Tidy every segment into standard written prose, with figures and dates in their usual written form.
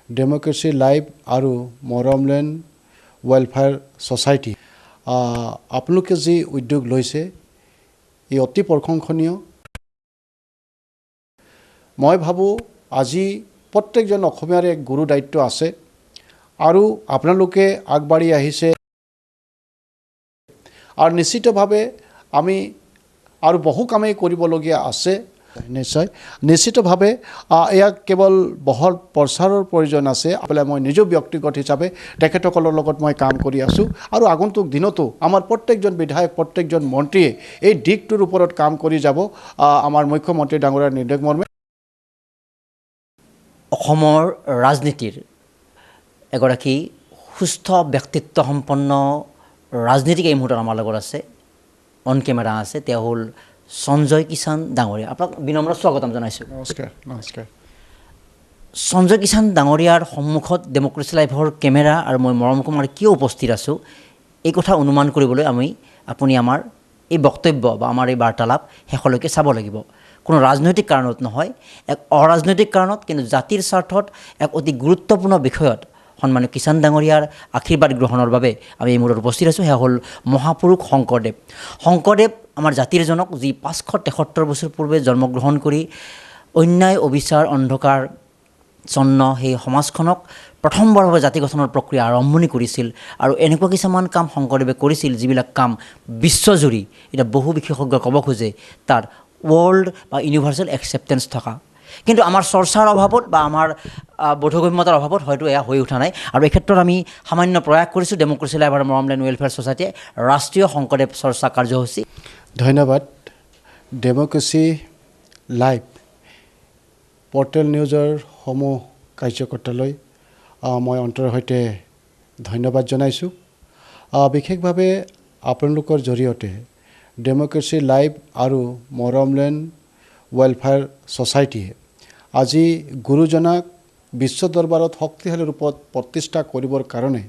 Democracy live আৰু মৰমলেণ্ড welfare society আপোনালোকে যি উদ্যোগ লৈছে ই অতি প্ৰশংসনীয়। মই ভাবোঁ আজি প্ৰত্যেকজন অসমীয়াৰ এক গুৰু দায়িত্ব আছে আৰু আপোনালোকে আগবাঢ়ি আহিছে আৰু নিশ্চিতভাৱে আমি আৰু বহু কামেই কৰিবলগীয়া আছে। নিশ্চিতভাৱে ইয়াক কেৱল বহল প্ৰচাৰৰ প্ৰয়োজন আছে। মই নিজেও ব্যক্তিগত হিচাপে তেখেতসকলৰ লগত মই কাম কৰি আছোঁ আৰু আগন্তুক দিনতো আমাৰ প্ৰত্যেকজন বিধায়ক প্ৰত্যেকজন মন্ত্ৰীয়ে এই দিশটোৰ ওপৰত কাম কৰি যাব। আমাৰ মুখ্যমন্ত্ৰী ডাঙৰীয়াৰ নিৰ্দেশ মৰ্মে অসমৰ ৰাজনীতিৰ এগৰাকী সুস্থ ব্যক্তিত্ব সম্পন্ন ৰাজনীতিক এই মুহূৰ্তত আমাৰ লগত আছে, অন কেমেৰা আছে। তেওঁ হ'ল সঞ্জয় কিষাণ ডাঙৰীয়া। আপোনাক বিনম্ৰ স্বাগতম জনাইছোঁ। নমস্কাৰ। নমস্কাৰ। সঞ্জয় কিষাণ ডাঙৰীয়াৰ সন্মুখত ডেম'ক্ৰেচি লাইভৰ কেমেৰা আৰু মই মৰম কুমাৰ কিয় উপস্থিত আছোঁ এই কথা অনুমান কৰিবলৈ আপুনি আমাৰ এই বক্তব্য বা আমাৰ এই বাৰ্তালাপ শেষলৈকে চাব লাগিব। কোনো ৰাজনৈতিক কাৰণত নহয়, এক অৰাজনৈতিক কাৰণত, কিন্তু জাতিৰ স্বাৰ্থত এক অতি গুৰুত্বপূৰ্ণ বিষয়ত সন্মানীয় কিষাণ ডাঙৰীয়াৰ আশীৰ্বাদ গ্ৰহণৰ বাবে আমি এই মূৰত উপস্থিত আছোঁ। সেয়া হ'ল মহাপুৰুষ শংকৰদেৱ। শংকৰদেৱ আমাৰ জাতিৰ জনক, যি 573 বছৰ পূৰ্বে জন্মগ্ৰহণ কৰি অন্যায় অবিচাৰ অন্ধকাৰ চন্ন সেই সমাজখনক প্ৰথমবাৰৰ বাবে জাতি গঠনৰ প্ৰক্ৰিয়া আৰম্ভণি কৰিছিল। আৰু এনেকুৱা কিছুমান কাম শংকৰদেৱে কৰিছিল যিবিলাক কাম বিশ্বজুৰি এতিয়া বহু বিশেষজ্ঞই ক'ব খোজে তাৰ ৱৰ্ল্ড বা ইউনিভাৰ্চেল একচেপ্টেঞ্চ থকা, কিন্তু আমাৰ চৰ্চাৰ অভাৱত বা আমাৰ বোধগম্যতাৰ অভাৱত হয়তো এয়া হৈ উঠা নাই। আৰু এই ক্ষেত্ৰত আমি সামান্য প্ৰয়াস কৰিছোঁ ডেম'ক্ৰেচি লাইভ আৰু মৰমলেণ্ড ৱেলফেয়াৰ ছ'চাইটিয়ে ৰাষ্ট্ৰীয় শংকৰদেৱ চৰ্চা কাৰ্যসূচী। ধন্যবাদ। ডেম'ক্ৰেচি লাইভ পৰ্টেল নিউজৰ সমূহ কাৰ্যকৰ্তালৈ মই অন্তৰৰ সৈতে ধন্যবাদ জনাইছোঁ। বিশেষভাৱে আপোনালোকৰ জৰিয়তে ডেম'ক্ৰেচি লাইভ আৰু মৰমলেণ্ড ৱেলফেয়াৰ ছ'চাইটিয়ে আজি গুৰুজনাক বিশ্ব দৰবাৰত শক্তিশালী ৰূপত প্ৰতিষ্ঠা কৰিবৰ কাৰণে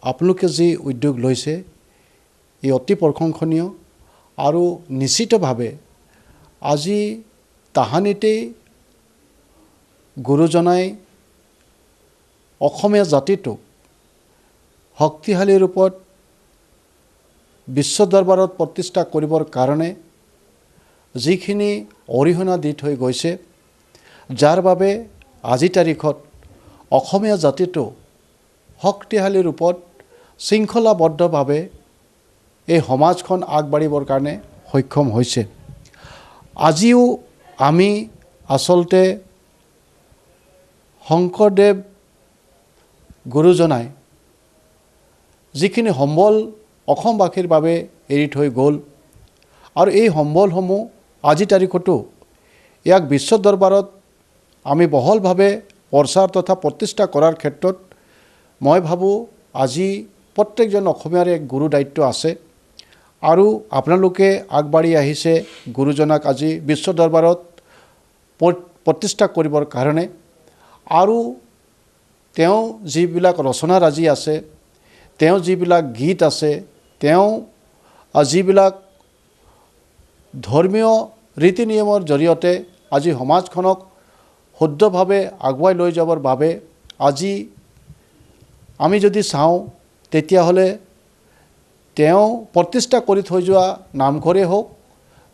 আপোনালোকে যি উদ্যোগ লৈছে ই অতি প্ৰশংসনীয় আৰু নিশ্চিতভাৱে আজি তাহানিতেই গুৰুজনাই অসমীয়া জাতিটোক শক্তিশালী ৰূপত বিশ্ব দৰবাৰত প্ৰতিষ্ঠা কৰিবৰ কাৰণে যিখিনি অৰিহণা দি থৈ গৈছে, যাৰ বাবে আজি তাৰিখত অসমীয়া জাতিটো শক্তিশালী ৰূপত শৃংখলাবদ্ধভাৱে এই সমাজখন আগবাঢ়িবৰ কাৰণে সক্ষম হৈছে। আজিও আমি আচলতে শংকৰদেৱ গুৰুজনাই যিখিনি সম্বল অসমবাসীৰ বাবে এৰি থৈ গ'ল আৰু এই সম্বলসমূহ আজি তাৰিখতো ইয়াক বিশ্ব দৰবাৰত আমি বহলভাৱে প্ৰচাৰ তথা প্ৰতিষ্ঠা কৰাৰ ক্ষেত্ৰত মই ভাবোঁ আজি প্ৰত্যেকজন অসমীয়াৰ এক গুৰু দায়িত্ব আছে আৰু আপোনালোকে আগবাঢ়ি আহিছে গুৰুজনাক আজি বিশ্ব দৰবাৰত প্ৰতিষ্ঠা কৰিবৰ কাৰণে। আৰু তেওঁ যিবিলাক ৰচনাৰাজি আছে, তেওঁ যিবিলাক গীত আছে, তেওঁ যিবিলাক ধৰ্মীয় ৰীতি নিয়মৰ জৰিয়তে আজি সমাজখনক শুদ্ধভাৱে আগুৱাই লৈ যাবৰ বাবে আজি আমি যদি চাওঁ তেতিয়াহ'লে তেওঁ প্ৰতিষ্ঠা কৰি থৈ যোৱা নামঘৰেই হওক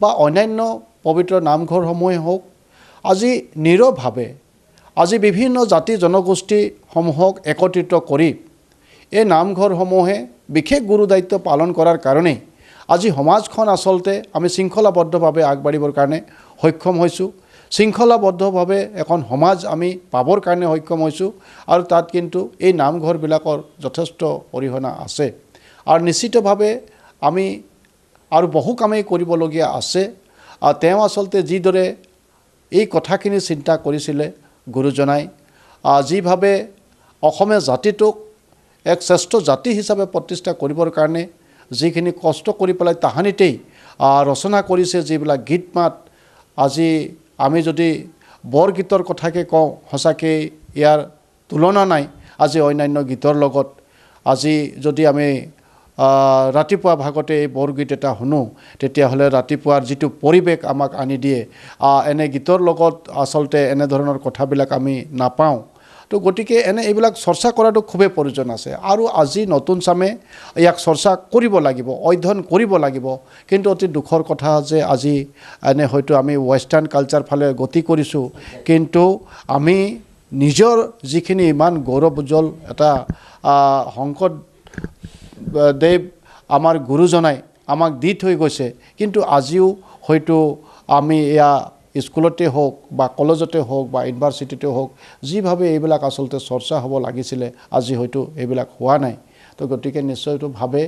বা অন্যান্য পবিত্ৰ নামঘৰসমূহেই হওক, আজি নীৰৱভাৱে আজি বিভিন্ন জাতি জনগোষ্ঠীসমূহক একত্ৰিত কৰি এই নামঘৰসমূহে বিশেষ গুৰু দায়িত্ব পালন কৰাৰ কাৰণেই আজি সমাজখন আচলতে আমি শৃংখলাবদ্ধভাৱে আগবাঢ়িবৰ কাৰণে সক্ষম হৈছোঁ। শৃংখলাবদ্ধভাৱে এখন সমাজ আমি পাবৰ কাৰণে সক্ষম হৈছোঁ আৰু তাত কিন্তু এই নামঘৰবিলাকৰ যথেষ্ট অৰিহণা আছে আৰু নিশ্চিতভাৱে আমি আৰু বহু কামেই কৰিবলগীয়া আছে। তেওঁ আচলতে যিদৰে এই কথাখিনি চিন্তা কৰিছিলে গুৰুজনাই, যিভাৱে অসমীয়া জাতিটোক এক শ্ৰেষ্ঠ জাতি হিচাপে প্ৰতিষ্ঠা কৰিবৰ কাৰণে যিখিনি কষ্ট কৰি পেলাই তাহানিতেই ৰচনা কৰিছে যিবিলাক গীত মাত, আজি আমি যদি বৰগীতৰ কথাকে কওঁ সঁচাকৈ ইয়াৰ তুলনা নাই আজি অন্যান্য গীতৰ লগত। আজি যদি আমি ৰাতিপুৱা ভাগতে এই বৰগীত এটা শুনো তেতিয়াহ'লে ৰাতিপুৱাৰ যিটো পৰিৱেশ আমাক আনি দিয়ে, এনে গীতৰ লগত আচলতে এনেধৰণৰ কথাবিলাক আমি নাপাওঁ। তো গতিকে এইবিলাক চৰ্চা কৰাটো খুবেই প্ৰয়োজন আছে আৰু আজি নতুন চামে ইয়াক চৰ্চা কৰিব লাগিব, অধ্যয়ন কৰিব লাগিব। কিন্তু অতি দুখৰ কথা যে আজি হয়তো আমি ৱেষ্টাৰ্ণ কালচাৰ ফালে গতি কৰিছোঁ, কিন্তু আমি নিজৰ যিখিনি ইমান গৌৰৱোজ্জ্বল এটা শংকৰদেৱ আমাৰ গুৰুজনাই আমাক দি থৈ গৈছে, কিন্তু আজিও হয়তো আমি এয়া স্কুলতে হওক বা কলেজতে হওক বা ইউনিভাৰ্চিটিতে হওক যিভাৱে এইবিলাক আচলতে চৰ্চা হ'ব লাগিছিলে আজি হয়তো এইবিলাক হোৱা নাই। তো গতিকে নিশ্চয়ভাৱে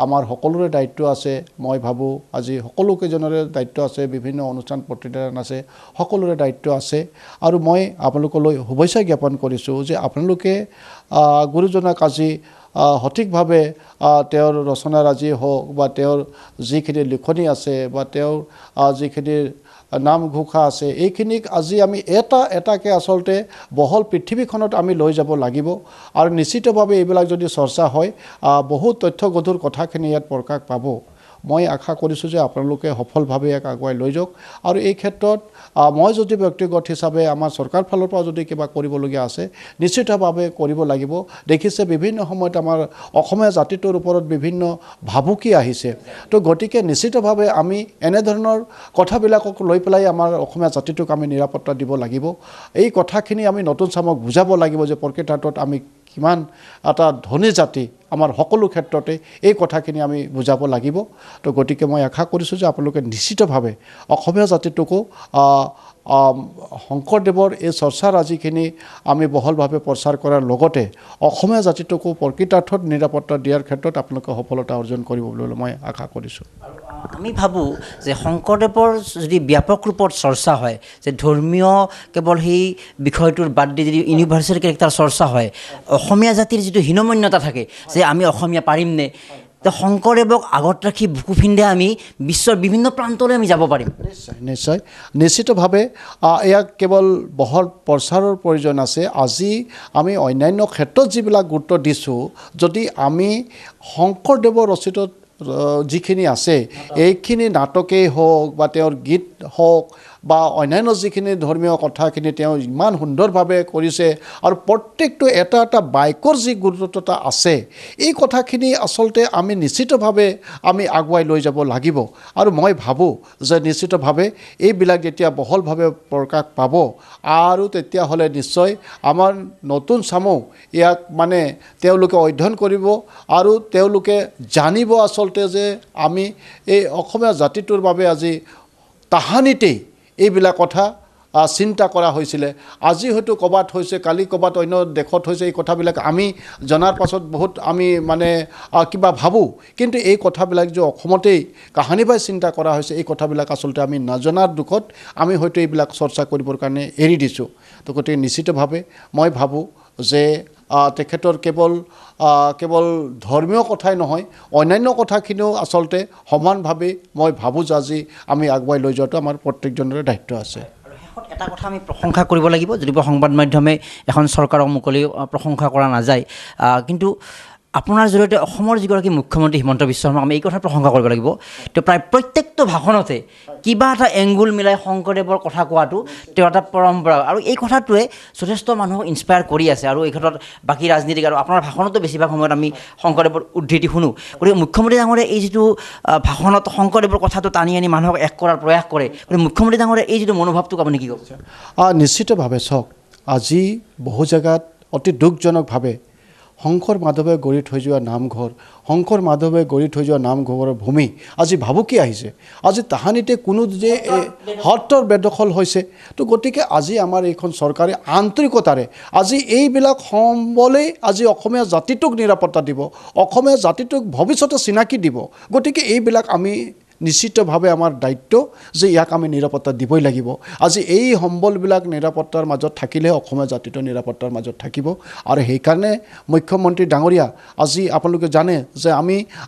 আমাৰ সকলোৰে দায়িত্ব আছে। মই ভাবোঁ আজি সকলোকেইজনৰে দায়িত্ব আছে, বিভিন্ন অনুষ্ঠান প্ৰতিষ্ঠান আছে, সকলোৰে দায়িত্ব আছে। আৰু মই আপোনালোকলৈ শুভেচ্ছা জ্ঞাপন কৰিছোঁ যে আপোনালোকে গুৰুজনাক আজি সঠিকভাৱে তেওঁৰ ৰচনাৰাজি হওক বা তেওঁৰ যিখিনি লিখনি আছে বা তেওঁৰ যিখিনি নামঘোষা আছে, এইখিনিক আজি আমি এটাকৈ আচলতে বহল পৃথিৱীখনত আমি লৈ যাব লাগিব। আৰু নিশ্চিতভাৱে এইবিলাক যদি চৰ্চা হয় বহুত তথ্যগধুৰ কথাখিনি ইয়াত প্ৰকাশ পাব। মই আশা কৰিছোঁ যে আপোনালোকে সফলভাৱে ইয়াক আগুৱাই লৈ যাওক। আৰু এই ক্ষেত্ৰত মই যদি ব্যক্তিগত হিচাপে আমাৰ চৰকাৰ ফালৰ পৰা যদি কিবা কৰিবলগীয়া আছে নিশ্চিতভাৱে কৰিব লাগিব। দেখিছে বিভিন্ন সময়ত আমাৰ অসমীয়া জাতিটোৰ ওপৰত বিভিন্ন ভাবুকি আহিছে। তো গতিকে নিশ্চিতভাৱে আমি এনেধৰণৰ কথাবিলাকক লৈ পেলাই আমাৰ অসমীয়া জাতিটোক আমি নিৰাপত্তা দিব লাগিব। এই কথাখিনি আমি নতুন চামক বুজাব লাগিব যে প্ৰকৃতাৰ্থত আমি কিমান এটা ধনী জাতি, আমাৰ সকলো ক্ষেত্ৰতে এই কথাখিনি আমি বুজাব লাগিব। তো গতিকে মই আশা কৰিছোঁ যে আপোনালোকে নিশ্চিতভাৱে অসমীয়া জাতিটোকো শংকৰদেৱৰ এই চৰ্চাৰাজিখিনি আমি বহলভাৱে প্ৰচাৰ কৰাৰ লগতে অসমীয়া জাতিটোকো প্ৰকৃতাৰ্থত নিৰাপত্তা দিয়াৰ ক্ষেত্ৰত আপোনালোকে সফলতা অৰ্জন কৰিব বুলি মই আশা কৰিছোঁ। আমি ভাবোঁ যে শংকৰদেৱৰ যদি ব্যাপক ৰূপত চৰ্চা হয়, যে ধৰ্মীয় কেৱল সেই বিষয়টোৰ বাদ দি যদি ইউনিভাৰ্চেল কেৰেক্টাৰ চৰ্চা হয়, অসমীয়া জাতিৰ যিটো হীনমন্যতা থাকে যে আমি অসমীয়া পাৰিমনে, তো শংকৰদেৱক আগত ৰাখি বুকু ফিন্দে আমি বিশ্বৰ বিভিন্ন প্ৰান্তলৈ আমি যাব পাৰিম। নিশ্চয় নিশ্চিতভাৱে ইয়াক কেৱল বহল প্ৰচাৰৰ প্ৰয়োজন আছে। আজি আমি অন্যান্য ক্ষেত্ৰত যিবিলাক গুৰুত্ব দিছোঁ, যদি আমি শংকৰদেৱৰ ৰচিত যিখিনি আছে এইখিনি নাটকেই হওক বা তেওঁৰ গীত হওক বা অন্যান্য যিখিনি ধৰ্মীয় কথাখিনি তেওঁ ইমান সুন্দৰভাৱে কৰিছে, আৰু প্ৰত্যেকটো এটা বাক্যৰ যি গুৰুত্বতা আছে, এই কথাখিনি আচলতে আমি নিশ্চিতভাৱে আমি আগুৱাই লৈ যাব লাগিব। আৰু মই ভাবোঁ যে নিশ্চিতভাৱে এইবিলাক যেতিয়া বহলভাৱে প্ৰকাশ পাব আৰু তেতিয়াহ'লে নিশ্চয় আমাৰ নতুন চামো ইয়াক তেওঁলোকে অধ্যয়ন কৰিব আৰু তেওঁলোকে জানিব আচলতে যে আমি এই অসমীয়া জাতিটোৰ বাবে আজি তাহানিতেই এইবিলাক কথা চিন্তা কৰা হৈছিলে। আজি হয়তো ক'ৰবাত হৈছে, কালি ক'ৰবাত অন্য দেশত হৈছে, এই কথাবিলাক আমি জনাৰ পাছত বহুত আমি কিবা ভাবোঁ, কিন্তু এই কথাবিলাক যে অসমতেই কাহানিবাই চিন্তা কৰা হৈছে, এই কথাবিলাক আচলতে আমি নজনাৰ দুখত আমি হয়তো এইবিলাক চৰ্চা কৰিবৰ কাৰণে এৰি দিছোঁ। তো গতিকে নিশ্চিতভাৱে মই ভাবোঁ যে তেখেতৰ কেৱল ধৰ্মীয় কথাই নহয়, অন্যান্য কথাখিনিও আচলতে সমানভাৱে মই ভাবোঁ যে আজি আমি আগুৱাই লৈ যোৱাটো আমাৰ প্ৰত্যেকজনৰে দায়িত্ব আছে। এটা কথা আমি প্ৰশংসা কৰিব লাগিব, যদিও সংবাদ মাধ্যমে এখন চৰকাৰক মুকলি প্ৰশংসা কৰা নাযায়, কিন্তু আপোনাৰ জৰিয়তে অসমৰ যিগৰাকী মুখ্যমন্ত্ৰী হিমন্ত বিশ্ব শৰ্মাক আমি এই কথা প্ৰশংসা কৰিব লাগিব। তেওঁ প্ৰায় প্ৰত্যেকটো ভাষণতে কিবা এটা এংগুল মিলাই শংকৰদেৱৰ কথা কোৱাটো তেওঁ এটা পৰম্পৰা, আৰু এই কথাটোৱে যথেষ্ট মানুহক ইনস্পায়াৰ কৰি আছে। আৰু এই ক্ষেত্ৰত বাকী ৰাজনীতিক আৰু আপোনাৰ ভাষণতো বেছিভাগ সময়ত আমি শংকৰদেৱৰ উদ্ধৃতি শুনো। গতিকে মুখ্যমন্ত্ৰী ডাঙৰে এই যিটো ভাষণত শংকৰদেৱৰ কথাটো টানি আনি মানুহক এক কৰাৰ প্ৰয়াস কৰে, গতিকে মুখ্যমন্ত্ৰী ডাঙৰে এই যিটো মনোভাৱটোক আপুনি কি ক'ব? নিশ্চিতভাৱে চাওক, আজি বহু জেগাত অতি দুখজনকভাৱে শংকৰ মাধৱে গঢ়ি থৈ যোৱা নামঘৰ, শংকৰ মাধৱে গঢ়ি থৈ যোৱা নামঘৰৰ ভূমি আজি ভাবুকি আহিছে। আজি তাহানিতে কোনো যে সত্ৰৰ বেদখল হৈছে। তো গতিকে আজি আমাৰ এইখন চৰকাৰে আন্তৰিকতাৰে আজি এইবিলাক সম্বলেই আজি অসমীয়া জাতিটোক নিৰাপত্তা দিব, অসমীয়া জাতিটোক ভৱিষ্যতে চিনাকি দিব। গতিকে এইবিলাক আমি নিশ্চিতভাৱে আমাৰ দায়িত্ব যে ইয়াক আমি নিৰাপত্তা দিবই লাগিব। আজি এই সম্বলবিলাক নিৰাপত্তাৰ মাজত থাকিলেহে অসমীয়া জাতিটো নিৰাপত্তাৰ মাজত থাকিব। আৰু সেইকাৰণে মুখ্যমন্ত্ৰী ডাঙৰীয়া আজি আপোনালোকে জানে যে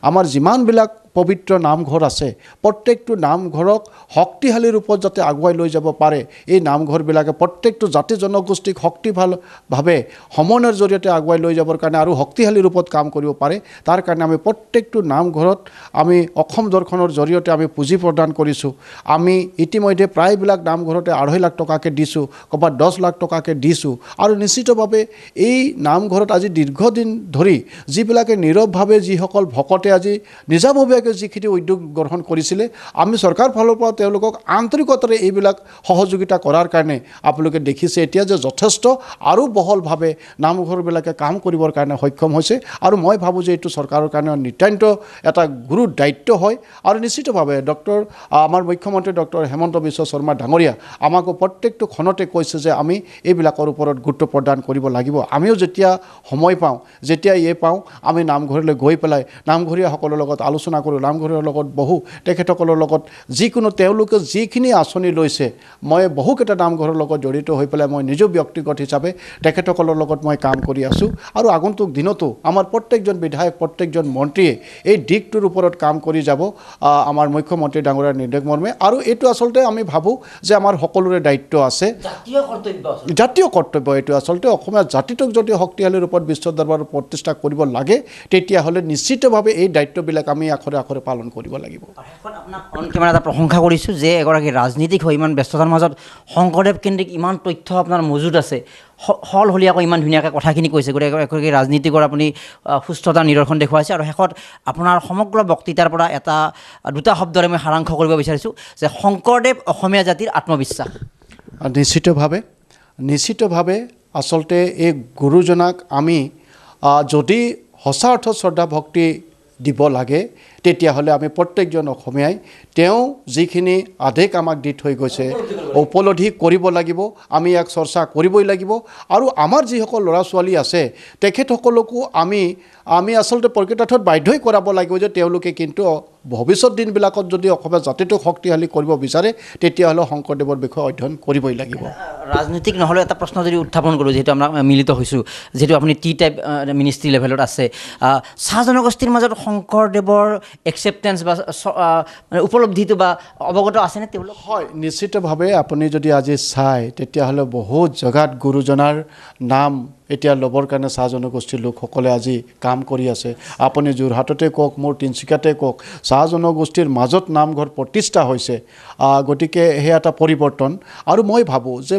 আমাৰ যিমানবিলাক পবিত্ৰ নামঘৰ আছে প্ৰত্যেকটো নামঘৰক শক্তিশালী ৰূপত যাতে আগুৱাই লৈ যাব পাৰে এই নামঘৰবিলাকে প্ৰত্যেকটো জাতি জনগোষ্ঠীক শক্তিশালীভাৱে সমন্বয়ৰ জৰিয়তে আগুৱাই লৈ যাবৰ কাৰণে আৰু শক্তিশালী ৰূপত কাম কৰিব পাৰে তাৰ কাৰণে আমি প্ৰত্যেকটো নামঘৰত আমি অসম দৰ্শনৰ জৰিয়তে আমি পুঁজি প্ৰদান কৰিছোঁ আমি ইতিমধ্যে প্ৰায়বিলাক নামঘৰতে 2.5 লাখ টকাকৈ দিছোঁ ক'ৰবাত 10 লাখ টকাকৈ দিছোঁ আৰু নিশ্চিতভাৱে এই নামঘৰত আজি দীৰ্ঘদিন ধৰি যিবিলাকে নীৰৱভাৱে যিসকল ভকতে আজি নিজাববীয়াকৈ যিখিনি উদ্যোগ গ্ৰহণ কৰিছিলে আমি চৰকাৰ ফালৰ পৰা তেওঁলোকক আন্তৰিকতাৰে এইবিলাক সহযোগিতা কৰাৰ কাৰণে আপোনালোকে দেখিছে এতিয়া যে যথেষ্ট আৰু বহলভাৱে নামঘৰবিলাকে কাম কৰিবৰ কাৰণে সক্ষম হৈছে আৰু মই ভাবোঁ যে এইটো চৰকাৰৰ কাৰণে নিতান্ত এটা গুৰু দায়িত্ব হয় আৰু নিশ্চিতভাৱে আমাৰ মুখ্যমন্ত্ৰী ডক্টৰ হেমন্ত বিশ্ব শৰ্মা ডাঙৰীয়া আমাকো প্ৰত্যেকটো খনতে কৈছে যে আমি এইবিলাকৰ ওপৰত গুৰুত্ব প্ৰদান কৰিব লাগিব আমিও যেতিয়া সময় পাওঁ যেতিয়া পাওঁ আমি নামঘৰলৈ গৈ পেলাই নামঘৰীয়াসকলৰ লগত আলোচনা কৰোঁ নামঘৰীয়াৰ লগত বহু তেখেতসকলৰ লগত যিকোনো তেওঁলোকে যিখিনি আঁচনি লৈছে মই বহুকেইটা নামঘৰৰ লগত জড়িত হৈ পেলাই মই নিজেও ব্যক্তিগত হিচাপে তেখেতসকলৰ লগত মই কাম কৰি আছোঁ আৰু আগন্তুক দিনতো আমাৰ প্ৰত্যেকজন বিধায়ক প্ৰত্যেকজন মন্ত্ৰীয়ে এই দিশটোৰ ওপৰত কাম কৰি যাব আমাৰ মুখ্যমন্ত্ৰী ডাঙৰীয়াৰ নিৰ্দেশ মৰ্মে আৰু এইটো আচলতে আমি ভাবোঁ যে আমাৰ সকলোৰে দায়িত্ব আছে জাতীয় কৰ্তব্য এইটো আচলতে অসমীয়া জাতিটোক যদি শক্তিশালী ৰূপত বিশ্ব দৰবাৰত প্ৰতিষ্ঠা কৰিব লাগে তেতিয়াহ'লে নিশ্চিতভাৱে এই দায়িত্ববিলাক আমি আখৰে আখৰে পালন কৰিব লাগিব আপোনাক অন কেমেৰা এটা প্ৰশংসা কৰিছোঁ যে এগৰাকী ৰাজনীতিক হৈ ইমান ব্যস্ততাৰ মাজত শংকৰদেৱ কেন্দ্ৰিক ইমান তথ্য আপোনাৰ মজুত আছে সলসলীয়াকৈ ইমান ধুনীয়াকৈ কথাখিনি কৈছে গতিকে এগৰাকী ৰাজনীতিকৰ আপুনি সুস্থতাৰ নিদৰ্শন দেখুৱাইছে আৰু শেষত আপোনাৰ সমগ্ৰ বক্তৃতাৰ পৰা দুটা শব্দৰে মই সাৰাংশ কৰিব বিচাৰিছোঁ যে শংকৰদেৱ অসমীয়া জাতিৰ আত্মবিশ্বাস নিশ্চিতভাৱে আচলতে এই গুৰুজনাক আমি যদি সঁচা অৰ্থত শ্ৰদ্ধা ভক্তি দিব লাগে তেতিয়াহ'লে আমি প্ৰত্যেকজন অসমীয়াই তেওঁ যিখিনি আদেশ আমাক দি থৈ গৈছে উপলব্ধি কৰিব লাগিব আমি ইয়াক চৰ্চা কৰিবই লাগিব আৰু আমাৰ যিসকল ল'ৰা ছোৱালী আছে তেখেতসকলকো আমি আচলতে প্ৰকৃতাৰ্থত বাধ্যই কৰাব লাগিব যে তেওঁলোকে কিন্তু ভৱিষ্যত দিনবিলাকত যদি অসমীয়া জাতিটোক শক্তিশালী কৰিব বিচাৰে তেতিয়াহ'লে শংকৰদেৱৰ বিষয়ে অধ্যয়ন কৰিবই লাগিব ৰাজনীতিক নহ'লেও এটা প্ৰশ্ন যদি উত্থাপন কৰোঁ যিহেতু আমৰা মিলিত হৈছোঁ যিহেতু আপুনি টাইপ মিনিষ্ট্ৰী লেভেলত আছে চাহ জনগোষ্ঠীৰ মাজত শংকৰদেৱৰ একচেপ্টেঞ্চ বা উপলব্ধিটো বা অৱগত আছেনে তেওঁলোক হয় নিশ্চিতভাৱে আপুনি যদি আজি চায় তেতিয়াহ'লে বহুত জেগাত গুৰুজনাৰ নাম এতিয়া ল'বৰ কাৰণে চাহ জনগোষ্ঠীৰ লোকসকলে আজি কাম কৰি আছে আপুনি যোৰহাটতে কওক মোৰ তিনিচুকীয়াতে কওক চাহ জনগোষ্ঠীৰ মাজত নামঘৰ প্ৰতিষ্ঠা হৈছে গতিকে সেয়া এটা পৰিৱৰ্তন আৰু মই ভাবোঁ যে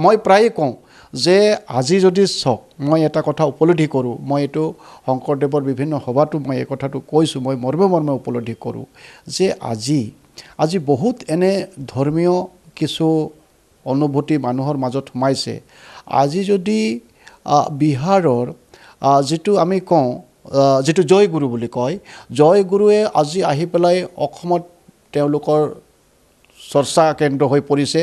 মই প্ৰায়ে কওঁ যে আজি যদি চাওক মই এটা কথা উপলব্ধি কৰোঁ মই এইটো শংকৰদেৱৰ বিভিন্ন সভাতো মই এই কথাটো কৈছোঁ মই মৰ্মে উপলব্ধি কৰোঁ যে আজি বহুত এনে ধৰ্মীয় কিছু অনুভূতি মানুহৰ মাজত সোমাইছে আজি যদি বিহাৰৰ যিটো আমি কওঁ যিটো জয়গুৰু বুলি কয় জয়গুৰুৱে আজি আহি পেলাই অসমত তেওঁলোকৰ চৰ্চা কেন্দ্ৰ হৈ পৰিছে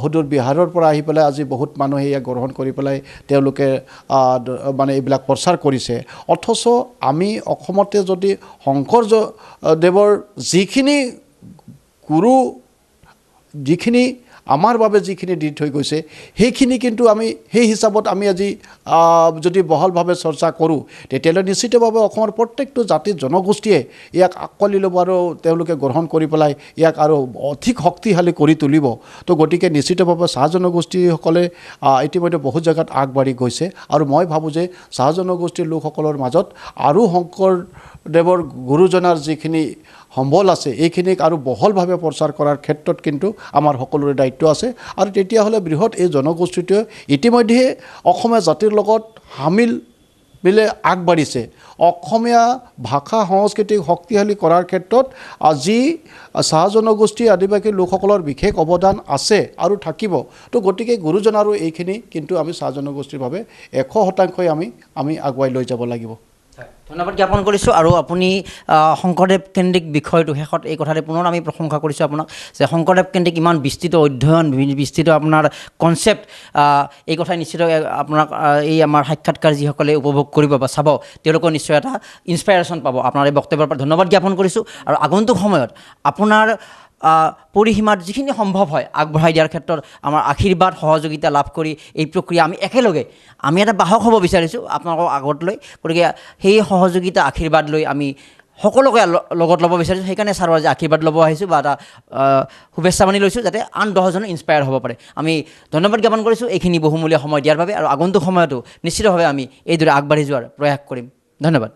সুদূৰ বিহাৰৰ পৰা আহি পেলাই আজি বহুত মানুহে ইয়াক গ্ৰহণ কৰি পেলাই তেওঁলোকে মানে এইবিলাক প্ৰচাৰ কৰিছে অথচ আমি অসমতে যদি শংকৰদেৱৰ যিখিনি গুৰু যিখিনি আমাৰ বাবে যিখিনি দি থৈ গৈছে সেইখিনি কিন্তু আমি সেই হিচাপত আমি আজি যদি বহলভাৱে চৰ্চা কৰোঁ তেতিয়াহ'লে নিশ্চিতভাৱে অসমৰ প্ৰত্যেকটো জাতি জনগোষ্ঠীয়ে ইয়াক আঁকোৱালি ল'ব আৰু তেওঁলোকে গ্ৰহণ কৰি পেলাই ইয়াক আৰু অধিক শক্তিশালী কৰি তুলিব তো গতিকে নিশ্চিতভাৱে চাহ জনগোষ্ঠীসকলে ইতিমধ্যে বহুত জেগাত আগবাঢ়ি গৈছে আৰু মই ভাবোঁ যে চাহ জনগোষ্ঠীৰ লোকসকলৰ মাজত আৰু শংকৰদেৱৰ গুৰুজনাৰ যিখিনি সম্বল আছে এইখিনিক আৰু বহলভাৱে প্ৰচাৰ কৰাৰ ক্ষেত্ৰত কিন্তু আমাৰ সকলোৰে দায়িত্ব আছে আৰু তেতিয়াহ'লে বৃহৎ এই জনগোষ্ঠীটোৱে ইতিমধ্যে অসমীয়া জাতিৰ লগত মিলে আগবাঢ়িছে অসমীয়া ভাষা সংস্কৃতিক শক্তিশালী কৰাৰ ক্ষেত্ৰত আজি চাহ জনগোষ্ঠী আদিবাসী লোকসকলৰ বিশেষ অৱদান আছে আৰু থাকিব তো গতিকে গুৰুজনাৰো এইখিনি কিন্তু আমি চাহ জনগোষ্ঠীৰ বাবে 100% আমি আগুৱাই লৈ যাব লাগিব ধন্যবাদ জ্ঞাপন কৰিছোঁ আৰু আপুনি শংকৰদেৱ কেন্দ্ৰিক বিষয়টো শেষত এই কথাতে পুনৰ আমি প্ৰশংসা কৰিছোঁ আপোনাক যে শংকৰদেৱ কেন্দ্ৰিক ইমান বিস্তৃত অধ্যয়ন বিস্তৃত আপোনাৰ কনচেপ্ট এই কথাই নিশ্চিত আপোনাক এই আমাৰ সাক্ষাৎকাৰ যিসকলে উপভোগ কৰিব বা চাব তেওঁলোকৰ নিশ্চয় এটা ইনস্পাইৰেশ্যন পাব আপোনাৰ এই বক্তব্যৰ পৰা ধন্যবাদ জ্ঞাপন কৰিছোঁ আৰু আগন্তুক সময়ত আপোনাৰ পৰিসীমাত যিখিনি সম্ভৱ হয় আগবঢ়াই দিয়াৰ ক্ষেত্ৰত আমাৰ আশীৰ্বাদ সহযোগিতা লাভ কৰি এই প্ৰক্ৰিয়া আমি একেলগে আমি এটা বাহক হ'ব বিচাৰিছোঁ আপোনালোকক আগত লৈ গতিকে সেই সহযোগিতা আশীৰ্বাদ লৈ আমি সকলোকে লগত ল'ব বিচাৰিছোঁ। সেইকাৰণে ছাৰৰ আজি আশীৰ্বাদ ল'ব আহিছোঁ বা এটা শুভেচ্ছা বাণী লৈছোঁ, যাতে আন 10জনে ইনস্পায়াৰ হ'ব পাৰে। আমি ধন্যবাদ জ্ঞাপন কৰিছোঁ এইখিনি বহুমূলীয়া সময় দিয়াৰ বাবে, আৰু আগন্তুক সময়তো নিশ্চিতভাৱে আমি এইদৰে আগবাঢ়ি যোৱাৰ প্ৰয়াস কৰিম। ধন্যবাদ।